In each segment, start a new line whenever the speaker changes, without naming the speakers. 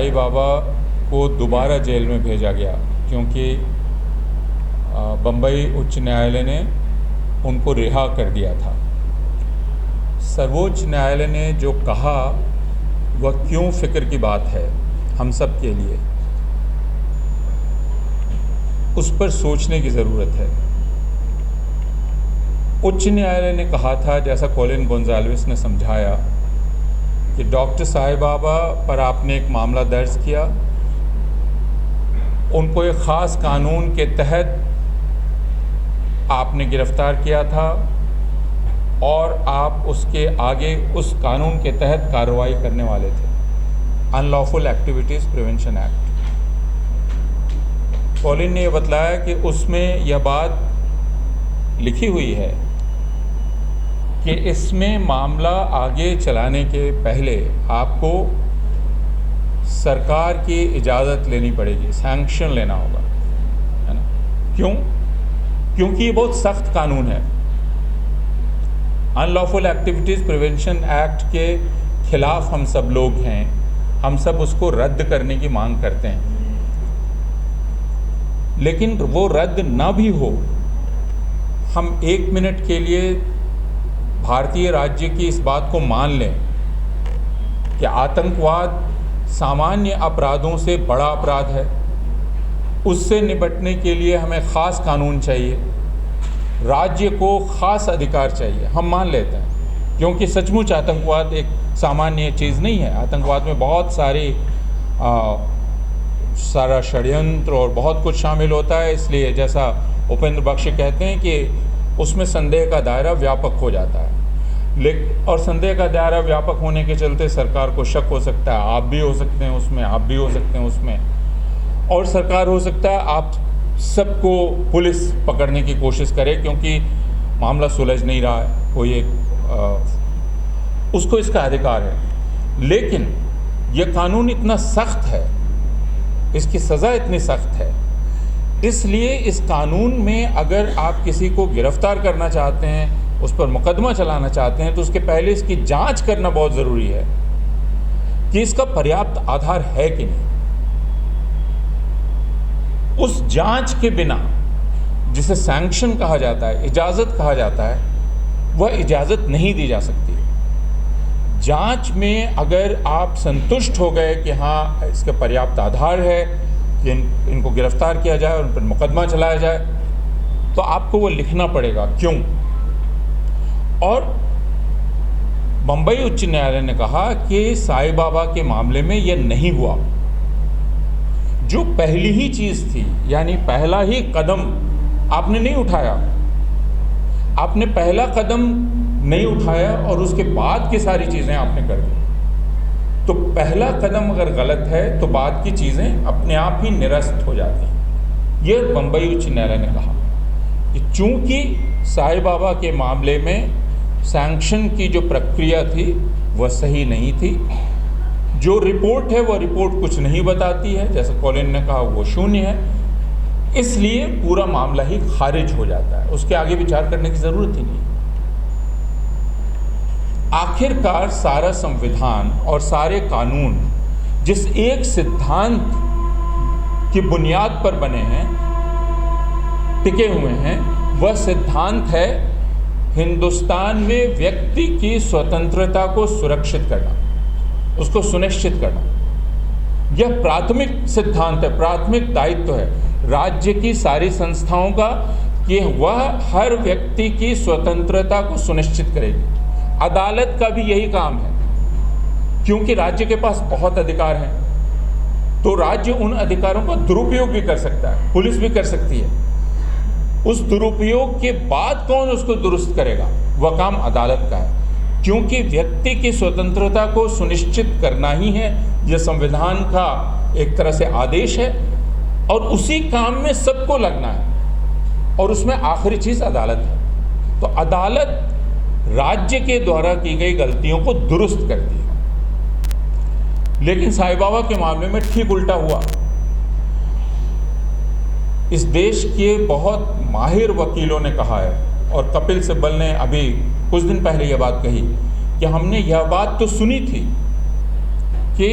साईं बाबा को दोबारा जेल में भेजा गया, क्योंकि बम्बई उच्च न्यायालय ने उनको रिहा कर दिया था। सर्वोच्च न्यायालय ने जो कहा वह क्यों फ़िक्र की बात है हम सब के लिए, उस पर सोचने की ज़रूरत है। उच्च न्यायालय ने कहा था, जैसा कॉलिन गोंजाल्विस ने समझाया, कि डॉक्टर साईं बाबा पर आपने एक मामला दर्ज किया, उनको एक ख़ास कानून के तहत आपने गिरफ़्तार किया था और आप उसके आगे उस कानून के तहत कार्रवाई करने वाले थे, unlawful activities prevention act. Colin ने यह बतलाया कि उसमें यह बात लिखी हुई है कि इसमें मामला आगे चलाने के पहले आपको सरकार की इजाज़त लेनी पड़ेगी, सैंक्शन लेना होगा, है ना। क्यों? क्योंकि ये बहुत सख्त कानून है। अनलॉफुल एक्टिविटीज़ प्रिवेंशन एक्ट के खिलाफ हम सब लोग हैं, हम सब उसको रद्द करने की मांग करते हैं। लेकिन वो रद्द ना भी हो, हम एक मिनट के लिए भारतीय राज्य की इस बात को मान लें कि आतंकवाद सामान्य अपराधों से बड़ा अपराध है। उससे निपटने के लिए हमें ख़ास कानून चाहिए, राज्य को ख़ास अधिकार चाहिए, हम मान लेते हैं। क्योंकि सचमुच आतंकवाद एक सामान्य चीज़ नहीं है। आतंकवाद में बहुत सारा षड्यंत्र और बहुत कुछ शामिल होता है। इसलिए जैसा उपेंद्र बख्शी कहते हैं कि उसमें संदेह का दायरा व्यापक हो जाता है। और संदेह का दायरा व्यापक होने के चलते सरकार को शक हो सकता है, आप भी हो सकते हैं उसमें, आप भी हो सकते हैं उसमें, और सरकार हो सकता है आप सबको पुलिस पकड़ने की कोशिश करे क्योंकि मामला सुलझ नहीं रहा है, कोई एक उसको इसका अधिकार है। लेकिन यह कानून इतना सख्त है, इसकी सज़ा इतनी सख्त है, इसलिए इस कानून में अगर आप किसी को गिरफ्तार करना चाहते हैं, उस पर मुकदमा चलाना चाहते हैं, तो उसके पहले इसकी जांच करना बहुत ज़रूरी है कि इसका पर्याप्त आधार है कि नहीं। उस जांच के बिना, जिसे सैंक्शन कहा जाता है, इजाज़त कहा जाता है, वह इजाज़त नहीं दी जा सकती। जांच में अगर आप संतुष्ट हो गए कि हाँ इसके पर्याप्त आधार है कि इनको गिरफ्तार किया जाए और उन पर मुकदमा चलाया जाए, तो आपको वो लिखना पड़ेगा क्यों। और बम्बई उच्च न्यायालय ने कहा कि साईं बाबा के मामले में यह नहीं हुआ। जो पहली ही चीज़ थी, यानी पहला ही कदम आपने नहीं उठाया, आपने पहला कदम नहीं उठाया और उसके बाद की सारी चीज़ें आपने कर दी, तो पहला कदम अगर गलत है तो बाद की चीज़ें अपने आप ही निरस्त हो जाती हैं। यह बम्बई उच्च न्यायालय ने कहा कि चूंकि साईं बाबा के मामले में सैंक्शन की जो प्रक्रिया थी वह सही नहीं थी, जो रिपोर्ट है वह रिपोर्ट कुछ नहीं बताती है, जैसे कॉलिन ने कहा वो शून्य है, इसलिए पूरा मामला ही खारिज हो जाता है, उसके आगे विचार करने की ज़रूरत ही नहीं। आखिरकार सारा संविधान और सारे कानून जिस एक सिद्धांत की बुनियाद पर बने हैं, टिके हुए हैं, वह सिद्धांत है हिंदुस्तान में व्यक्ति की स्वतंत्रता को सुरक्षित करना, उसको सुनिश्चित करना। यह प्राथमिक सिद्धांत है, प्राथमिक दायित्व है राज्य की सारी संस्थाओं का कि वह हर व्यक्ति की स्वतंत्रता को सुनिश्चित करेगी। अदालत का भी यही काम है, क्योंकि राज्य के पास बहुत अधिकार हैं, तो राज्य उन अधिकारों का दुरुपयोग भी कर सकता है, पुलिस भी कर सकती है। उस दुरुपयोग के बाद कौन उसको दुरुस्त करेगा, वह काम अदालत का है, क्योंकि व्यक्ति की स्वतंत्रता को सुनिश्चित करना ही है, यह संविधान का एक तरह से आदेश है, और उसी काम में सबको लगना है, और उसमें आखिरी चीज़ अदालत है। तो अदालत राज्य के द्वारा की गई गलतियों को दुरुस्त करती है। लेकिन साईं बाबा के मामले में ठीक उल्टा हुआ। इस देश के बहुत माहिर वकीलों ने कहा है, और कपिल सिब्बल ने अभी कुछ दिन पहले यह बात कही कि हमने यह बात तो सुनी थी कि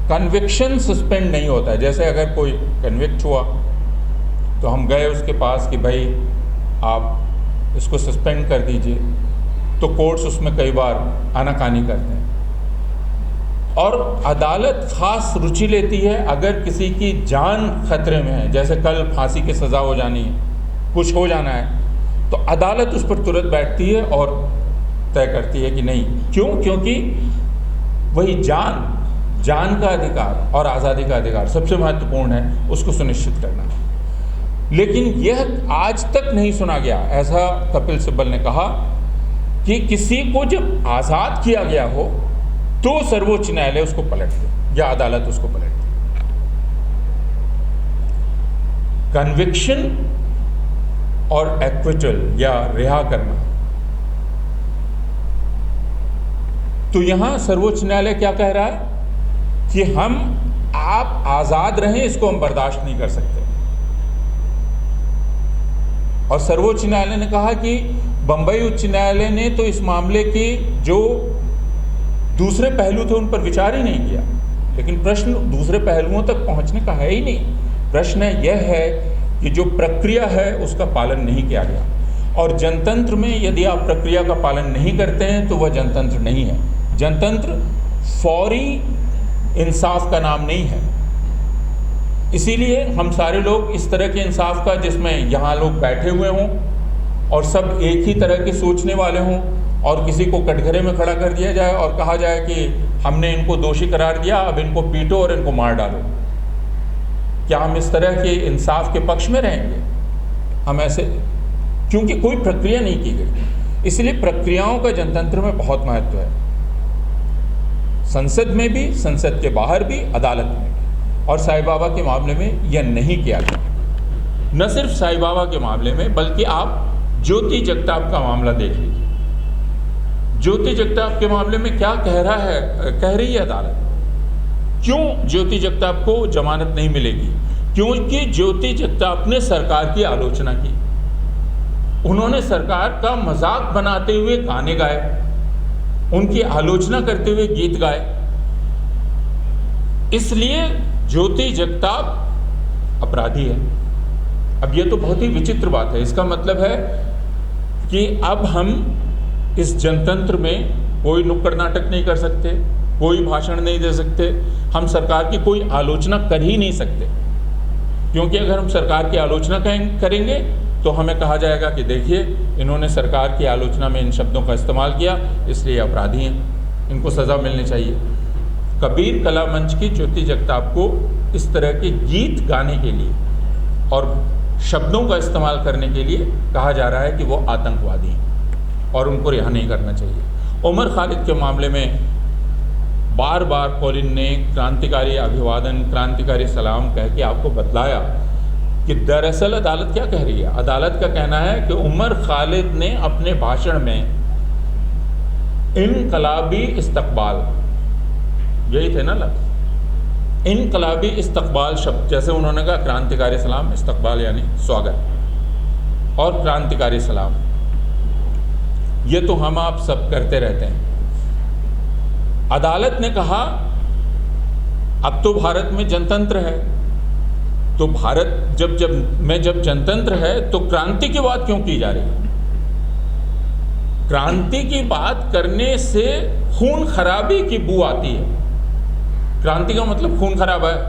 कन्विक्शन सस्पेंड नहीं होता है। जैसे अगर कोई कन्विक्ट हुआ तो हम गए उसके पास कि भाई आप इसको सस्पेंड कर दीजिए, तो कोर्ट्स उसमें कई बार आनाकानी करते हैं और अदालत ख़ास रुचि लेती है अगर किसी की जान खतरे में है, जैसे कल फांसी की सज़ा हो जानी है, कुछ हो जाना है, तो अदालत उस पर तुरंत बैठती है और तय करती है कि नहीं। क्यों? क्योंकि वही जान का अधिकार और आज़ादी का अधिकार सबसे महत्वपूर्ण है, उसको सुनिश्चित करना। लेकिन यह आज तक नहीं सुना गया, ऐसा कपिल सिब्बल ने कहा कि किसी को जब आज़ाद किया गया हो तो सर्वोच्च न्यायालय उसको पलट दे या अदालत उसको पलट दे। कन्विक्शन और एक्विटल या रिहा करना, तो यहां सर्वोच्च न्यायालय क्या कह रहा है कि आप आज़ाद रहें, इसको हम बर्दाश्त नहीं कर सकते। और सर्वोच्च न्यायालय ने कहा कि बंबई उच्च न्यायालय ने तो इस मामले के जो दूसरे पहलू थे उन पर विचार ही नहीं किया। लेकिन प्रश्न दूसरे पहलुओं तक पहुंचने का है ही नहीं। प्रश्न यह है कि जो प्रक्रिया है उसका पालन नहीं किया गया, और जनतंत्र में यदि आप प्रक्रिया का पालन नहीं करते हैं तो वह जनतंत्र नहीं है। जनतंत्र फौरी इंसाफ का नाम नहीं है। इसीलिए हम सारे लोग इस तरह के इंसाफ का, जिसमें यहाँ लोग बैठे हुए हों और सब एक ही तरह के सोचने वाले हों और किसी को कटघरे में खड़ा कर दिया जाए और कहा जाए कि हमने इनको दोषी करार दिया, अब इनको पीटो और इनको मार डालो, क्या हम इस तरह के इंसाफ के पक्ष में रहेंगे? हम ऐसे, क्योंकि कोई प्रक्रिया नहीं की गई। इसलिए प्रक्रियाओं का जनतंत्र में बहुत महत्व है, संसद में भी, संसद के बाहर भी, अदालत में भी। और साईं बाबा के मामले में यह नहीं किया गया। न सिर्फ साईं बाबा के मामले में, बल्कि आप ज्योति जगताप का मामला देख लीजिए। ज्योति जगताप के मामले में क्या कह रही है अदालत? क्यों ज्योति जगताप को जमानत नहीं मिलेगी? क्योंकि ज्योति जगताप ने सरकार की आलोचना की, उन्होंने सरकार का मजाक बनाते हुए गाने गाए, उनकी आलोचना करते हुए गीत गाए। इसलिए ज्योति जगताप अपराधी है। अब ये तो बहुत ही विचित्र बात है। इसका मतलब है कि अब हम इस जनतंत्र में कोई नुक्कड़ नाटक नहीं कर सकते, कोई भाषण नहीं दे सकते, हम सरकार की कोई आलोचना कर ही नहीं सकते। क्योंकि अगर हम सरकार की आलोचना करेंगे तो हमें कहा जाएगा कि देखिए, इन्होंने सरकार की आलोचना में इन शब्दों का इस्तेमाल किया, इसलिए अपराधी हैं, इनको सज़ा मिलनी चाहिए। कबीर कला मंच की ज्योति जगताप को इस तरह के गीत गाने के लिए और शब्दों का इस्तेमाल करने के लिए कहा जा रहा है कि वो आतंकवादी हैं और उनको रिहा नहीं करना चाहिए। उमर खालिद के मामले में बार बार कॉलिन ने क्रांतिकारी अभिवादन, क्रांतिकारी सलाम कह के आपको बतलाया कि दरअसल अदालत क्या कह रही है। अदालत का कहना है कि उमर खालिद ने अपने भाषण में इनकलाबी इस्तकबाल, यही थे ना लफ्ज़, इनकलाबी इस्तकबाल शब्द, जैसे उन्होंने कहा क्रांतिकारी सलाम, इस्तकबाल यानी स्वागत, और क्रांतिकारी सलाम, ये तो हम आप सब करते रहते हैं। अदालत ने कहा अब तो भारत में जनतंत्र है, तो भारत जब जनतंत्र है तो क्रांति की बात क्यों की जा रही है? क्रांति की बात करने से खून खराबी की बू आती है। क्रांति का मतलब खून खराबा है।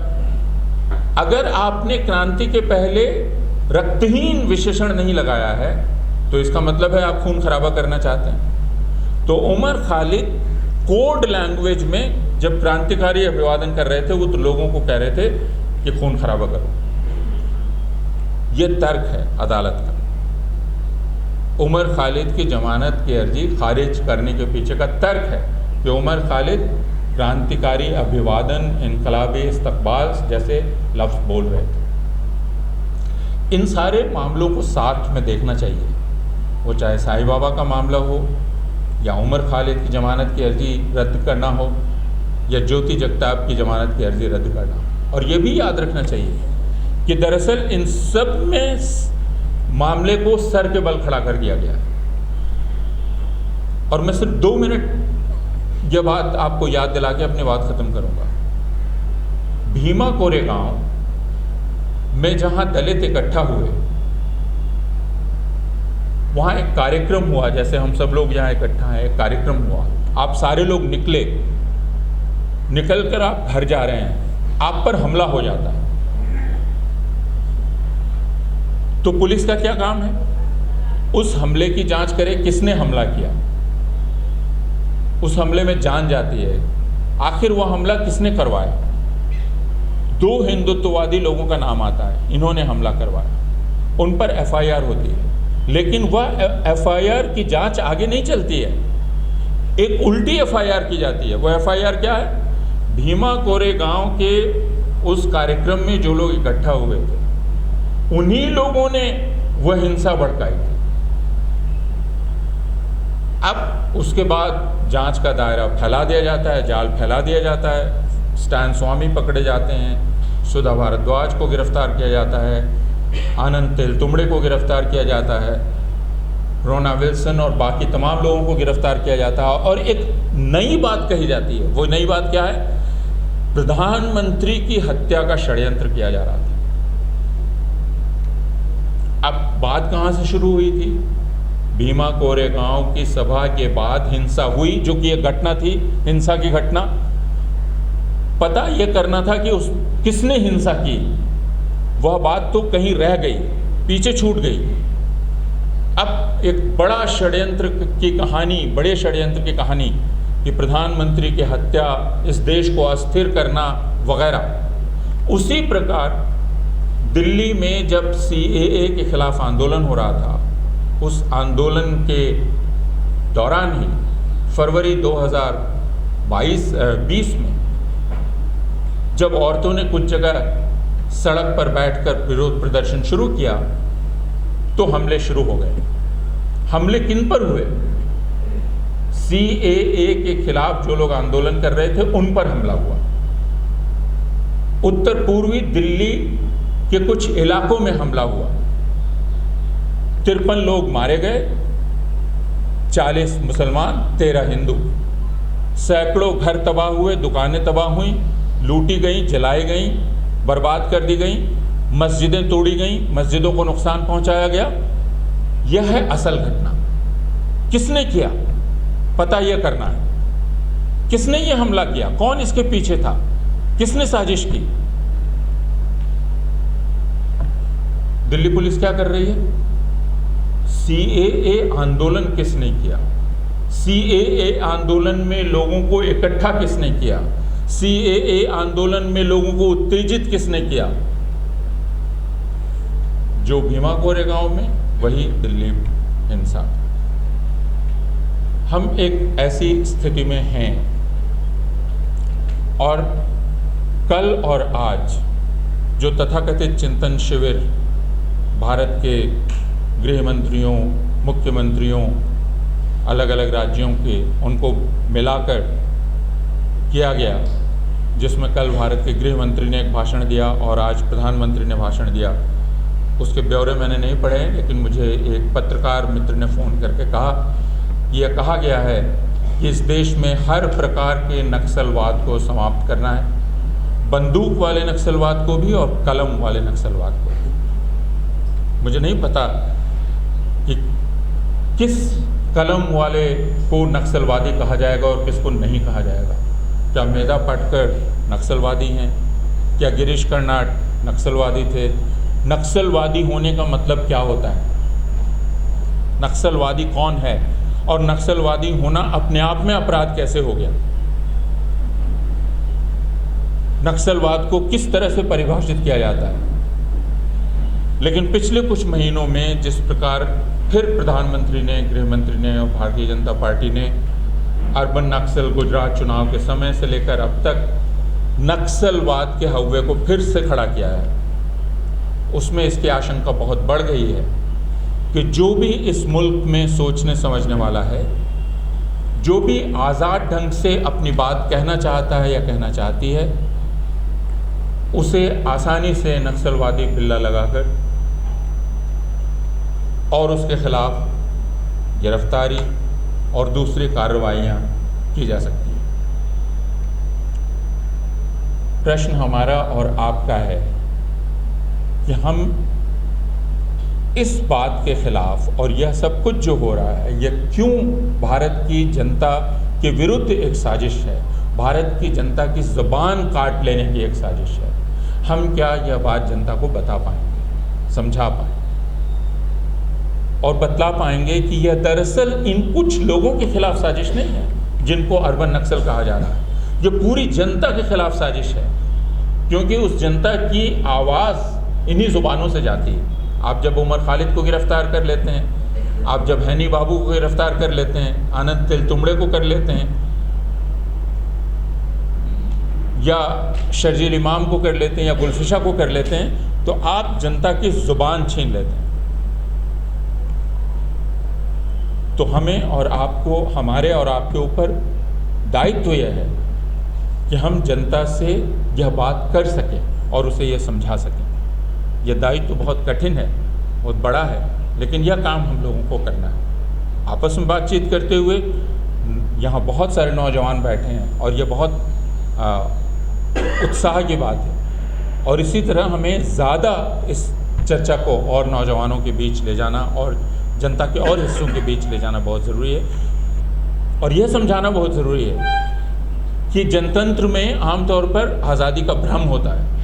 अगर आपने क्रांति के पहले रक्तहीन विशेषण नहीं लगाया है तो इसका मतलब है आप खून खराबा करना चाहते हैं। तो उमर खालिद कोड लैंग्वेज में जब क्रांतिकारी अभिवादन कर रहे थे, वो तो लोगों को कह रहे थे कि खून खराबा करो। ये तर्क है अदालत का। उमर खालिद की जमानत की अर्जी खारिज करने के पीछे का तर्क है कि उमर खालिद क्रांतिकारी अभिवादन, इनकलाबी इस्तकबाल जैसे लफ्ज़ बोल रहे थे। इन सारे मामलों को साथ में देखना चाहिए, वो चाहे साईं बाबा का मामला हो या उमर खालिद की जमानत की अर्जी रद्द करना हो या ज्योति जगताप की जमानत की अर्जी रद्द करना। और ये भी याद रखना चाहिए कि दरअसल इन सब में मामले को सर के बल खड़ा कर दिया गया। और मैं सिर्फ 2 मिनट ये बात आपको याद दिला के अपनी बात ख़त्म करूँगा। भीमा कोरेगांव में जहाँ दलित इकट्ठा हुए, वहाँ एक कार्यक्रम हुआ, जैसे हम सब लोग यहाँ इकट्ठा हैं, एक कार्यक्रम हुआ। आप सारे लोग निकलकर आप घर जा रहे हैं, आप पर हमला हो जाता है, तो पुलिस का क्या काम है? उस हमले की जांच करे, किसने हमला किया, उस हमले में जान जाती है, आखिर वह हमला किसने करवाया। 2 हिंदुत्ववादी लोगों का नाम आता है, इन्होंने हमला करवाया, उन पर FIR होती है, लेकिन वह FIR की जांच आगे नहीं चलती है, एक उल्टी FIR की जाती है। वह FIR क्या है? भीमा कोरेगांव के उस कार्यक्रम में जो लोग इकट्ठा हुए थे, उन्हीं लोगों ने वह हिंसा भड़काई थी। अब उसके बाद जांच का दायरा फैला दिया जाता है, जाल फैला दिया जाता है, स्टैन स्वामी पकड़े जाते हैं, सुधा भारद्वाज को गिरफ्तार किया जाता है, आनंद तेलतुंबड़े को गिरफ्तार किया जाता है, रोना विल्सन और बाकी तमाम लोगों को गिरफ्तार किया जाता है। और एक नई बात कही जाती है, वो नई बात क्या है? प्रधानमंत्री की हत्या का षड्यंत्र किया जा रहा था। अब बात कहाँ से शुरू हुई थी? भीमा कोरेगांव की सभा के बाद हिंसा हुई, जो कि एक घटना थी, हिंसा की घटना। पता यह करना था कि किसने हिंसा की, वह बात तो कहीं रह गई, पीछे छूट गई। अब एक बड़ा षड्यंत्र की कहानी, बड़े षड्यंत्र की कहानी कि प्रधानमंत्री की हत्या, इस देश को अस्थिर करना वगैरह। उसी प्रकार दिल्ली में जब CAA के खिलाफ आंदोलन हो रहा था, उस आंदोलन के दौरान ही फरवरी 2020 में जब औरतों ने कुछ जगह सड़क पर बैठकर विरोध प्रदर्शन शुरू किया, तो हमले शुरू हो गए। हमले किन पर हुए? CAA के खिलाफ जो लोग आंदोलन कर रहे थे, उन पर हमला हुआ। उत्तर पूर्वी दिल्ली के कुछ इलाकों में हमला हुआ, 53 लोग मारे गए, 40 मुसलमान, 13 हिंदू। सैकड़ों घर तबाह हुए, दुकानें तबाह हुई, लूटी गई, जलाई गई, बर्बाद कर दी गई, मस्जिदें तोड़ी गई, मस्जिदों को नुकसान पहुंचाया गया। यह है असल घटना। किसने किया, पता यह करना है। किसने यह हमला किया, कौन इसके पीछे था, किसने साजिश की? दिल्ली पुलिस क्या कर रही है? CAA आंदोलन किसने किया? CAA आंदोलन में लोगों को इकट्ठा किसने किया? CAA आंदोलन में लोगों को उत्तेजित किसने किया? जो भीमा कोरेगांव में, वही दिल्ली हिंसा। हम एक ऐसी स्थिति में हैं, और कल और आज जो तथाकथित चिंतन शिविर भारत के गृह मंत्रियों, मुख्यमंत्रियों, अलग अलग राज्यों के, उनको मिलाकर किया गया, जिसमें कल भारत के गृह मंत्री ने एक भाषण दिया और आज प्रधानमंत्री ने भाषण दिया। उसके ब्यौरे मैंने नहीं पढ़े, लेकिन मुझे एक पत्रकार मित्र ने फ़ोन करके कहा कि यह कहा गया है कि इस देश में हर प्रकार के नक्सलवाद को समाप्त करना है, बंदूक वाले नक्सलवाद को भी और कलम वाले नक्सलवाद को भी। मुझे नहीं पता कि किस कलम वाले को नक्सलवादी कहा जाएगा और किसको नहीं कहा जाएगा। क्या मेधा पाटकर नक्सलवादी हैं? क्या गिरीश कर्नाड नक्सलवादी थे? नक्सलवादी होने का मतलब क्या होता है? नक्सलवादी कौन है? और नक्सलवादी होना अपने आप में अपराध कैसे हो गया? नक्सलवाद को किस तरह से परिभाषित किया जाता है? लेकिन पिछले कुछ महीनों में जिस प्रकार फिर प्रधानमंत्री ने, गृह मंत्री ने और भारतीय जनता पार्टी ने अर्बन नक्सल गुजरात चुनाव के समय से लेकर अब तक नक्सलवाद के हव्वे को फिर से खड़ा किया है, उसमें इसकी आशंका बहुत बढ़ गई है कि जो भी इस मुल्क में सोचने समझने वाला है, जो भी आज़ाद ढंग से अपनी बात कहना चाहता है या कहना चाहती है, उसे आसानी से नक्सलवादी बिल्ला लगाकर और उसके खिलाफ गिरफ्तारी और दूसरी कार्रवाइयाँ की जा सकती हैं। प्रश्न हमारा और आपका है कि हम इस बात के खिलाफ और यह सब कुछ जो हो रहा है यह क्यों भारत की जनता के विरुद्ध एक साजिश है, भारत की जनता की ज़ुबान काट लेने की एक साजिश है। हम क्या यह बात जनता को बता पाएंगे, समझा पाएंगे और बतला पाएंगे कि यह दरअसल इन कुछ लोगों के खिलाफ साजिश नहीं है जिनको अर्बन नक्सल कहा जा रहा है, जो पूरी जनता के खिलाफ साजिश है, क्योंकि उस जनता की आवाज़ इन्हीं ज़ुबानों से जाती है। आप जब उमर खालिद को गिरफ़्तार कर लेते हैं, आप जब हैनी बाबू को गिरफ़्तार कर लेते हैं, आनंद तेलतुंबड़े को कर लेते हैं, या शर्जील इमाम को कर लेते हैं, या गुलफिशा को कर लेते हैं, तो आप जनता की ज़ुबान छीन लेते हैं। तो हमें और आपको, हमारे और आपके ऊपर दायित्व यह है कि हम जनता से यह बात कर सकें और उसे यह समझा सकें। यह दायित्व बहुत कठिन है, बहुत बड़ा है, लेकिन यह काम हम लोगों को करना है। आपस में बातचीत करते हुए यहाँ बहुत सारे नौजवान बैठे हैं और यह बहुत उत्साह की बात है, और इसी तरह हमें ज़्यादा इस चर्चा को और नौजवानों के बीच ले जाना और जनता के और हिस्सों के बीच ले जाना बहुत ज़रूरी है। और यह समझाना बहुत ज़रूरी है कि जनतंत्र में आमतौर पर आज़ादी का भ्रम होता है।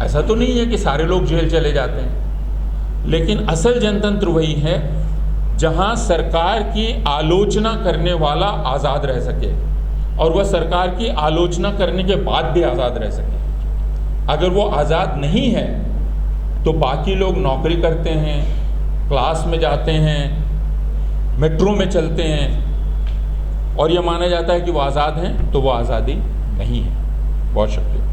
ऐसा तो नहीं है कि सारे लोग जेल चले जाते हैं, लेकिन असल जनतंत्र वही है जहां सरकार की आलोचना करने वाला आज़ाद रह सके और वह सरकार की आलोचना करने के बाद भी आज़ाद रह सके। अगर वो आज़ाद नहीं है तो बाकी लोग नौकरी करते हैं, क्लास में जाते हैं, मेट्रो में चलते हैं और यह माना जाता है कि वो आज़ाद हैं, तो वो आज़ादी नहीं है। बहुत शुक्रिया।